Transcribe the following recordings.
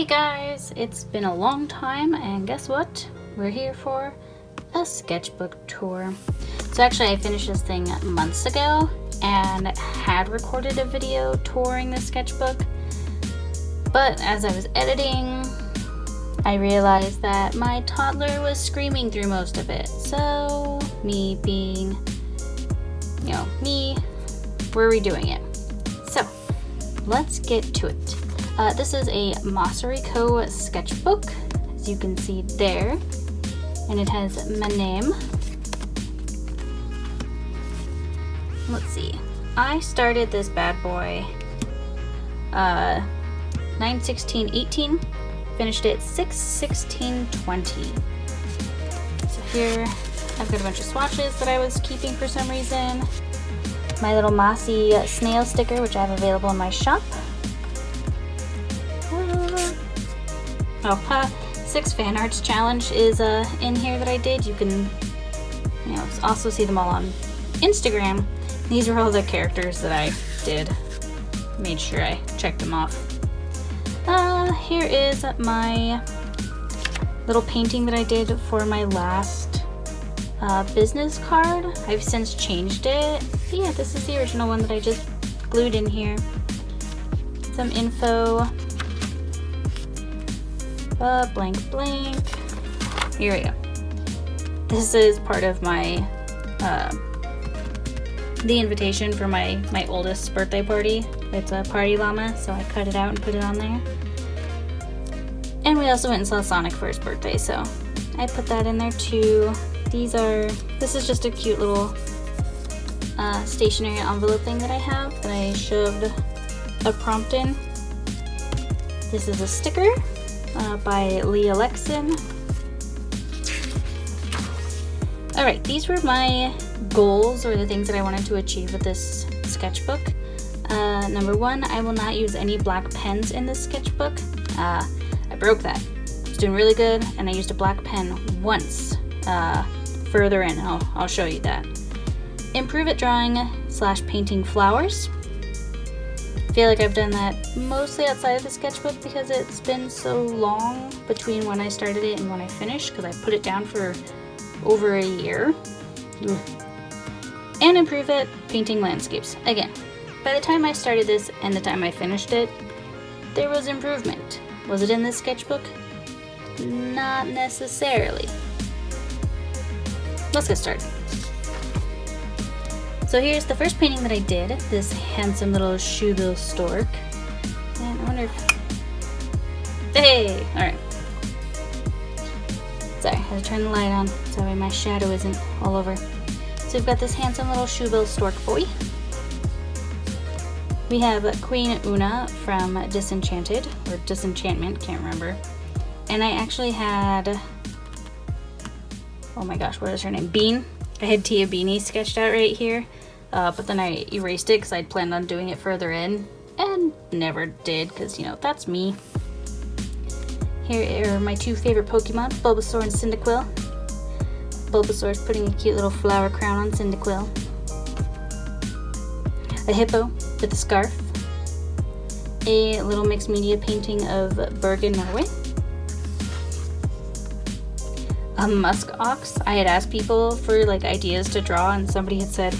Hey guys, it's been a long time and guess what? We're here for a sketchbook tour. So actually I finished this thing months ago and had recorded a video touring the sketchbook, but as I was editing I realized that my toddler was screaming through most of it. So me being, me, we're redoing it. So let's get to it. This is a Mossery Co sketchbook, as you can see there, and it has my name. Let's see. I started this bad boy 9/16/18, finished it 6/16/20. So here I've got a bunch of swatches that I was keeping for some reason. My little mossy snail sticker, which I have available in my shop. 6 fan arts challenge is in here that I did. You can also see them all on Instagram. These are all the characters that I did. Made sure I checked them off. Here is my little painting that I did for my last business card. I've since changed it. But yeah, this is the original one that I just glued in here. Some info. Blank. Here we go. This is part of my the invitation for my oldest's birthday party. It's a party llama, so I cut it out and put it on there. And we also went and saw Sonic for his birthday, so I put that in there too. This is just a cute little stationery envelope thing that I have that I shoved a prompt in. This is a sticker by Lee Alexin. Alright, these were my goals, or the things that I wanted to achieve with this sketchbook. Number 1, I will not use any black pens in this sketchbook. I broke that. I was doing really good, and I used a black pen once further in. I'll show you that. Improve at drawing / painting flowers. I feel like I've done that mostly outside of the sketchbook because it's been so long between when I started it and when I finished, because I put it down for over a year. And improve at painting landscapes. Again, by the time I started this and the time I finished it, there was improvement. Was it in this sketchbook? Not necessarily. Let's get started. So here's the first painting that I did, this handsome little shoebill stork. And I wonder if... Hey! Alright. Sorry, I had to turn the light on so that way my shadow isn't all over. So we've got this handsome little shoebill stork boy. We have Queen Una from Disenchanted, or Disenchantment, can't remember. And I actually had... Oh my gosh, what is her name? Bean. I had Tia Beanie sketched out right here. But then I erased it because I'd planned on doing it further in and never did because, that's me. Here are my 2 favorite Pokemon, Bulbasaur and Cyndaquil. Bulbasaur's putting a cute little flower crown on Cyndaquil. A hippo with a scarf. A little mixed media painting of Bergen, Norway. A musk ox. I had asked people for ideas to draw, and somebody had said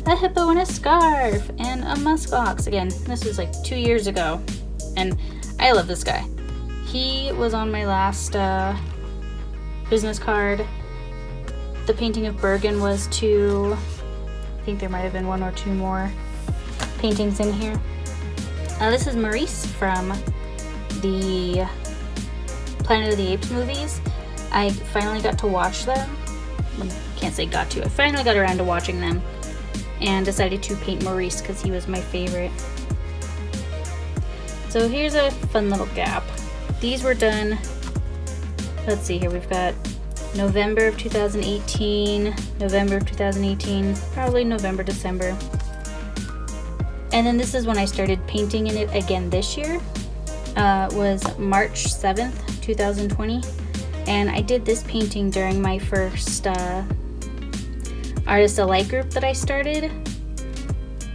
a hippo and a scarf and a musk ox. Again, this was 2 years ago, and I love this guy. He was on my last business card. The painting of Bergen was 2. I think there might have been 1 or 2 more paintings in here. This is Maurice from the Planet of the Apes movies. I finally got to watch them. Can't say got to. I finally got around to watching them and decided to paint Maurice because he was my favorite. So here's a fun little gap. These were done, let's see here, we've got November of 2018, November of 2018, probably November, December. And then this is when I started painting in it again this year. Was March 7th, 2020. And I did this painting during my first Artist Alike group that I started.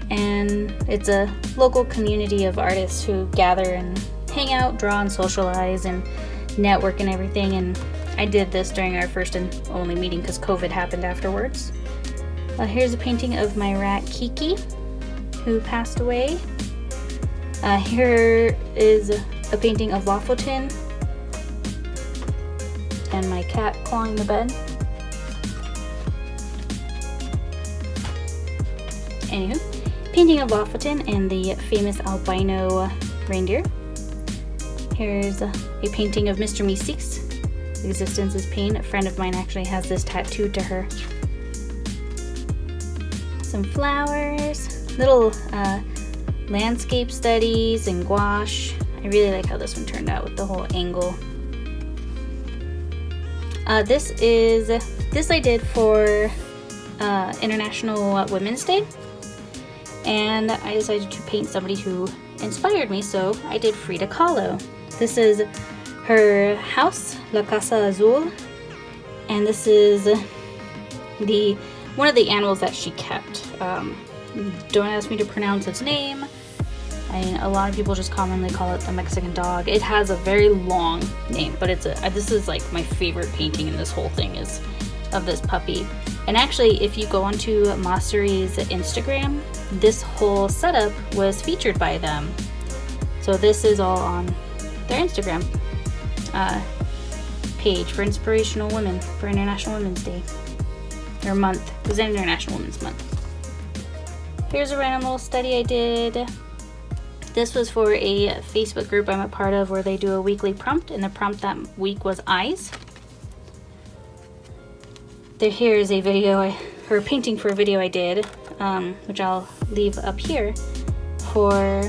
And it's a local community of artists who gather and hang out, draw, and socialize, and network and everything. And I did this during our first and only meeting because COVID happened afterwards. Here's a painting of my rat Kiki, who passed away. Here is a painting of Waffle Tin and my cat clawing the bed. Anywho, painting of Waffle Tin and the famous albino reindeer. Here's a painting of Mr. Meeseeks. Existence is pain. A friend of mine actually has this tattooed to her. Some flowers, little landscape studies and gouache. I really like how this one turned out with the whole angle. This I did for International Women's Day, and I decided to paint somebody who inspired me, so I did Frida Kahlo. This is her house, La Casa Azul, and this is one of the animals that she kept. Don't ask me to pronounce its name. I mean, a lot of people just commonly call it the Mexican dog. It has a very long name, but this is like my favorite painting in this whole thing is of this puppy. And actually, if you go onto Mossery's Instagram, this whole setup was featured by them. So this is all on their Instagram page for Inspirational Women for International Women's Day. Or month. It was International Women's Month. Here's a random little study I did. This was for a Facebook group I'm a part of where they do a weekly prompt, and the prompt that week was eyes. Here is a video, or a painting for a video I did, which I'll leave up here, for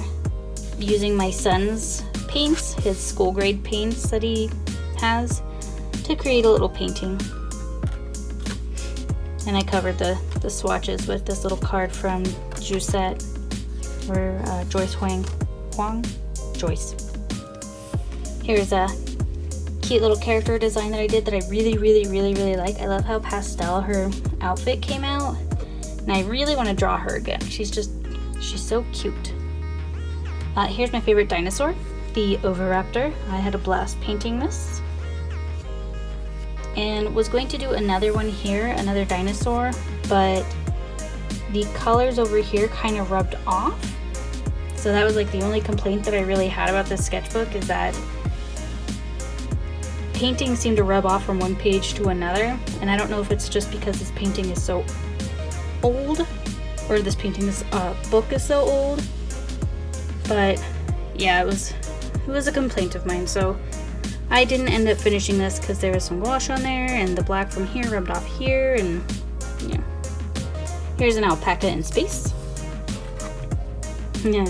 using my son's paints, his school grade paints that he has, to create a little painting. And I covered the swatches with this little card from Joyce Joyce. Here's a cute little character design that I did that I really like. I love how pastel her outfit came out, and I really want to draw her again. She's so cute. Here's my favorite dinosaur, the Oviraptor. I had a blast painting this, and was going to do another one here, another dinosaur, but the colors over here kind of rubbed off. So that was like the only complaint that I really had about this sketchbook, is that paintings seem to rub off from one page to another, and I don't know if it's just because this painting is so old, or this book is so old, but yeah, it was a complaint of mine. So I didn't end up finishing this because there was some gouache on there, and the black from here rubbed off here, and yeah. Here's an alpaca in space. Yeah.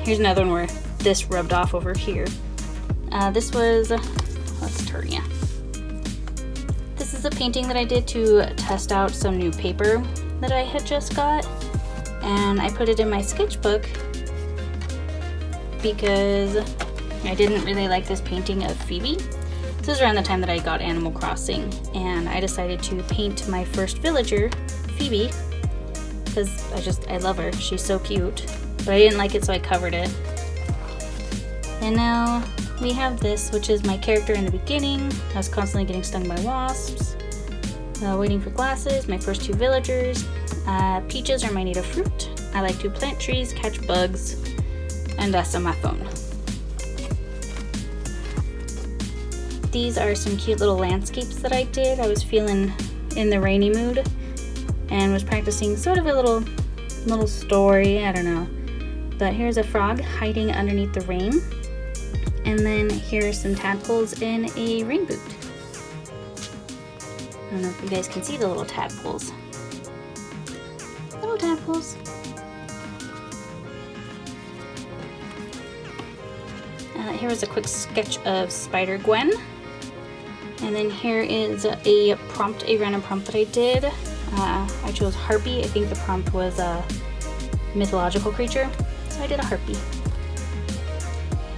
Here's another one where this rubbed off over here. This was, let's turn, yeah. This is a painting that I did to test out some new paper that I had just got, and I put it in my sketchbook because I didn't really like this painting of Phoebe. This is around the time that I got Animal Crossing, and I decided to paint my first villager, Phoebe, because I love her. She's so cute. But I didn't like it, so I covered it. And now we have this, which is my character in the beginning. I was constantly getting stung by wasps. Waiting for glasses, my first two villagers. Peaches are my native fruit. I like to plant trees, catch bugs, and dust on my phone. These are some cute little landscapes that I did. I was feeling in the rainy mood and was practicing sort of a little story, I don't know. But here's a frog hiding underneath the rain. And then here are some tadpoles in a rain boot. I don't know if you guys can see the little tadpoles. Little tadpoles. Here was a quick sketch of Spider Gwen. And then here is a random prompt that I did. I chose Harpy. I think the prompt was a mythological creature, so I did a Harpy.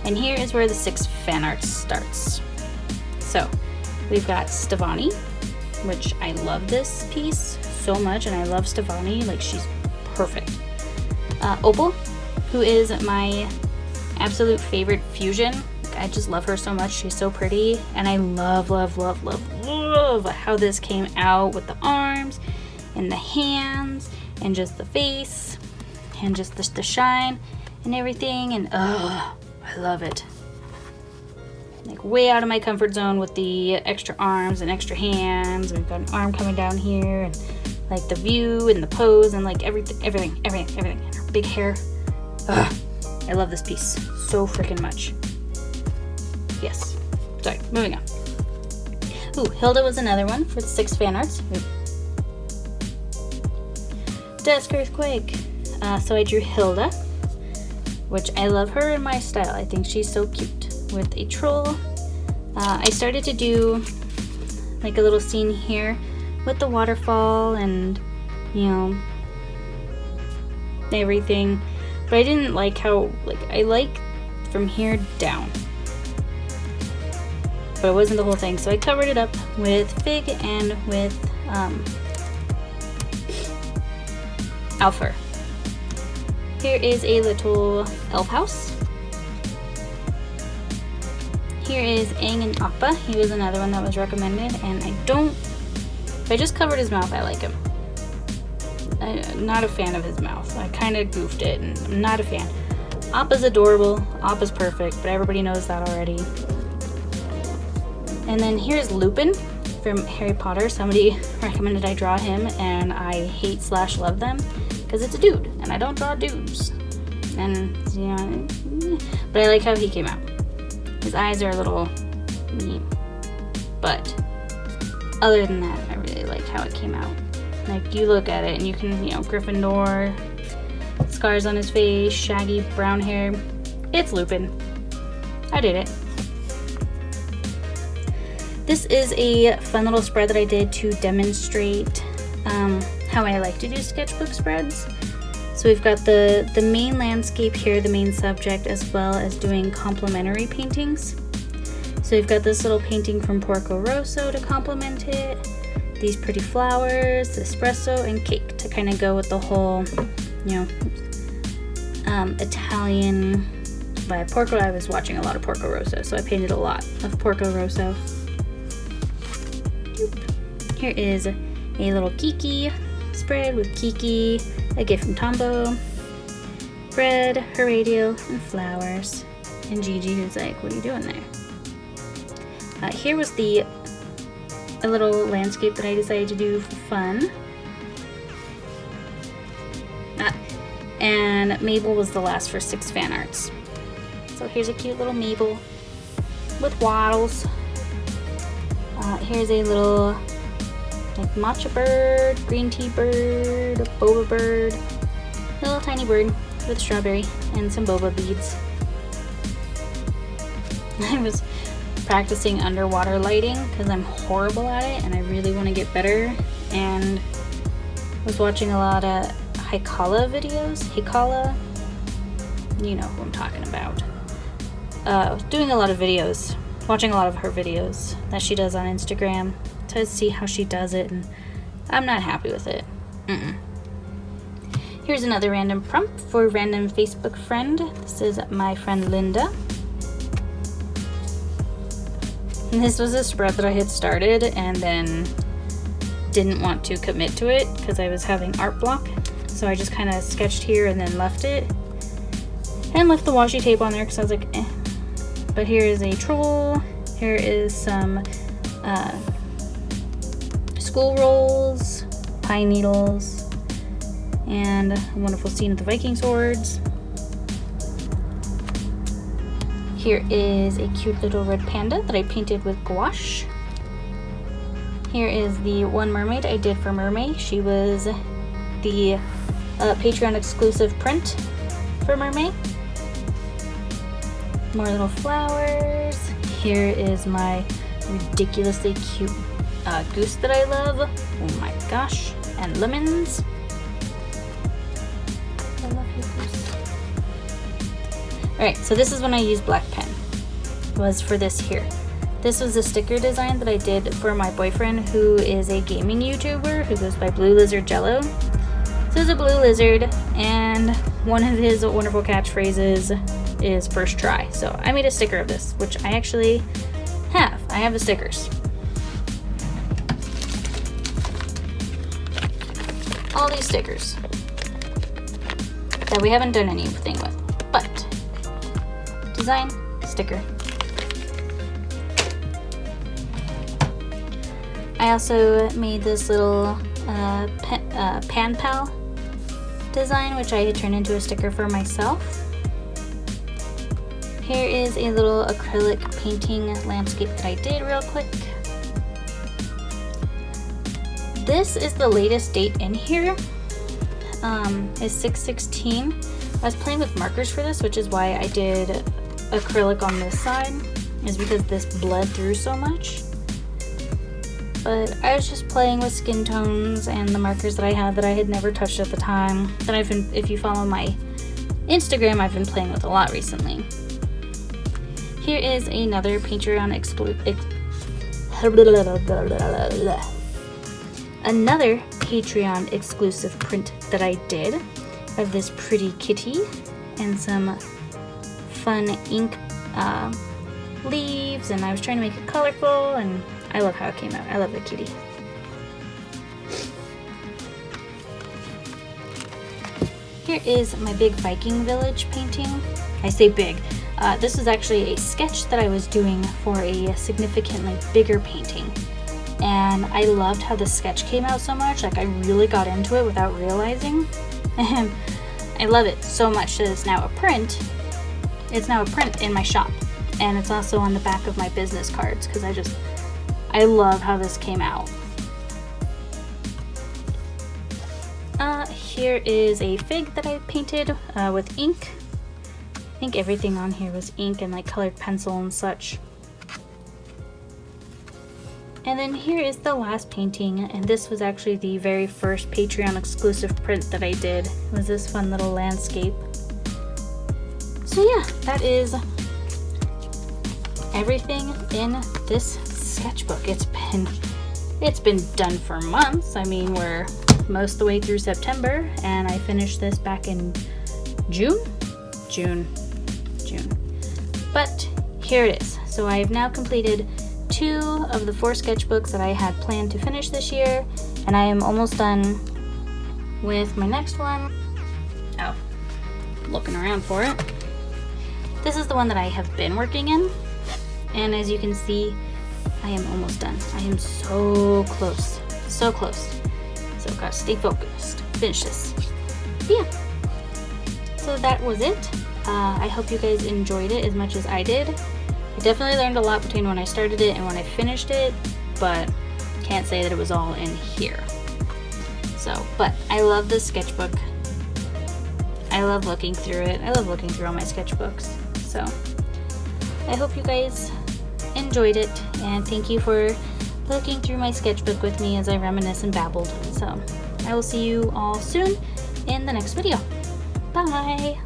And here is where the 6 fan art starts. So we've got Stevani, which I love this piece so much, and I love Stevani, like she's perfect. Opal, who is my absolute favorite fusion. I just love her so much. She's so pretty, and I love how this came out with the arms and the hands and just the face and just the shine and everything, and I love it. Like way out of my comfort zone with the extra arms and extra hands. We've got an arm coming down here, and like the view and the pose and like everything. And her big hair. I love this piece so freaking much. Yes. Sorry, moving on. Ooh, Hilda was another one for 6 fan arts. Desk Earthquake. So I drew Hilda, which I love her in my style. I think she's so cute with a troll. I started to do like a little scene here with the waterfall and, you know, everything. But I didn't like how, like, I like from here down. But it wasn't the whole thing, so I covered it up with Fig and with Alfur. Here is a little elf house. Here is Aang and Appa. He was another one that was recommended, and if I just covered his mouth, I like him. I'm not a fan of his mouth. I kind of goofed it, and I'm not a fan. Appa's adorable. Appa's perfect, but everybody knows that already. And then here's Lupin from Harry Potter. Somebody recommended I draw him, and I hate/love them because it's a dude, and I don't draw dudes. And, you know, but I like how he came out. His eyes are a little mean, but other than that, I really like how it came out. Like, you look at it and you can, you know, Gryffindor, scars on his face, shaggy brown hair. It's Lupin. I did it. This is a fun little spread that I did to demonstrate how I like to do sketchbook spreads. So we've got the main landscape here, the main subject, as well as doing complementary paintings. So we've got this little painting from Porco Rosso to complement it, these pretty flowers, espresso, and cake to kind of go with the whole, you know, Italian vibe. Porco, I was watching a lot of Porco Rosso, so I painted a lot of Porco Rosso. Here is a little Kiki spread with Kiki, a gift from Tombo, bread, her radio, and flowers. And Gigi, who's like, what are you doing there? Here was a little landscape that I decided to do for fun. And Mabel was the last for 6 fan arts. So here's a cute little Mabel with waddles. Here's a little like matcha bird, green tea bird, a boba bird, a little tiny bird with strawberry and some boba beads. I was practicing underwater lighting because I'm horrible at it and I really want to get better, and was watching a lot of Hikala videos. Hikala, you know who I'm talking about. Was doing a lot of videos, watching a lot of her videos that she does on Instagram to see how she does it, and I'm not happy with it. Here's another random prompt for random Facebook friend. This is my friend Linda. And this was a spread that I had started and then didn't want to commit to it because I was having art block. So I just kind of sketched here and then left it. And left the washi tape on there because I was like, eh. But here is a troll. Here is some school rolls, pine needles, and a wonderful scene of the Viking swords. Here is a cute little red panda that I painted with gouache. Here is the one mermaid I did for Mermaid. She was the Patreon exclusive print for Mermaid. More little flowers. Here is my ridiculously cute goose that I love. Oh my gosh. And lemons. I love you, goose. Alright, so this is when I used black pen. Was for this here. This was a sticker design that I did for my boyfriend, who is a gaming YouTuber who goes by Blue Lizard Jello. So it's a blue lizard, and one of his wonderful catchphrases is first try. So I made a sticker of this, which I actually have. I have the stickers. All these stickers that we haven't done anything with, but design, sticker. I also made this little pan pal design, which I turned into a sticker for myself. Here is a little acrylic painting landscape that I did real quick. This is the latest date in here, is 6/16. I was playing with markers for this, which is why I did acrylic on this side, is because this bled through so much. But I was just playing with skin tones and the markers that I had never touched at the time. That if you follow my Instagram, I've been playing with a lot recently. Here is another Patreon exclusive print that I did of this pretty kitty and some fun ink leaves, and I was trying to make it colorful, and I love how it came out. I love the kitty. Here is my big Viking village painting. I say big. This is actually a sketch that I was doing for a significantly bigger painting. And I loved how the sketch came out so much. Like, I really got into it without realizing. And I love it so much that it's now a print. It's now a print in my shop. And it's also on the back of my business cards, because I love how this came out. Here is a fig that I painted with ink. I think everything on here was ink and like colored pencil and such. And then here is the last painting, and this was actually the very first Patreon exclusive print that I did. It was this fun little landscape. So yeah, that is everything in this sketchbook. It's been done for months. I mean, we're most of the way through September, and I finished this back in June. But here it is. So I've now completed 2 of the 4 sketchbooks that I had planned to finish this year, and I am almost done with my next one. Oh, looking around for it. This is the one that I have been working in, and as you can see, I am almost done. I am so close, so close. So I've got to stay focused, finish this. But yeah, so that was it. I hope you guys enjoyed it as much as I did. I definitely learned a lot between when I started it and when I finished it, but can't say that it was all in here. So, but I love this sketchbook. I love looking through it. I love looking through all my sketchbooks. So I hope you guys enjoyed it, and thank you for looking through my sketchbook with me as I reminisce and babbled. So I will see you all soon in the next video. Bye!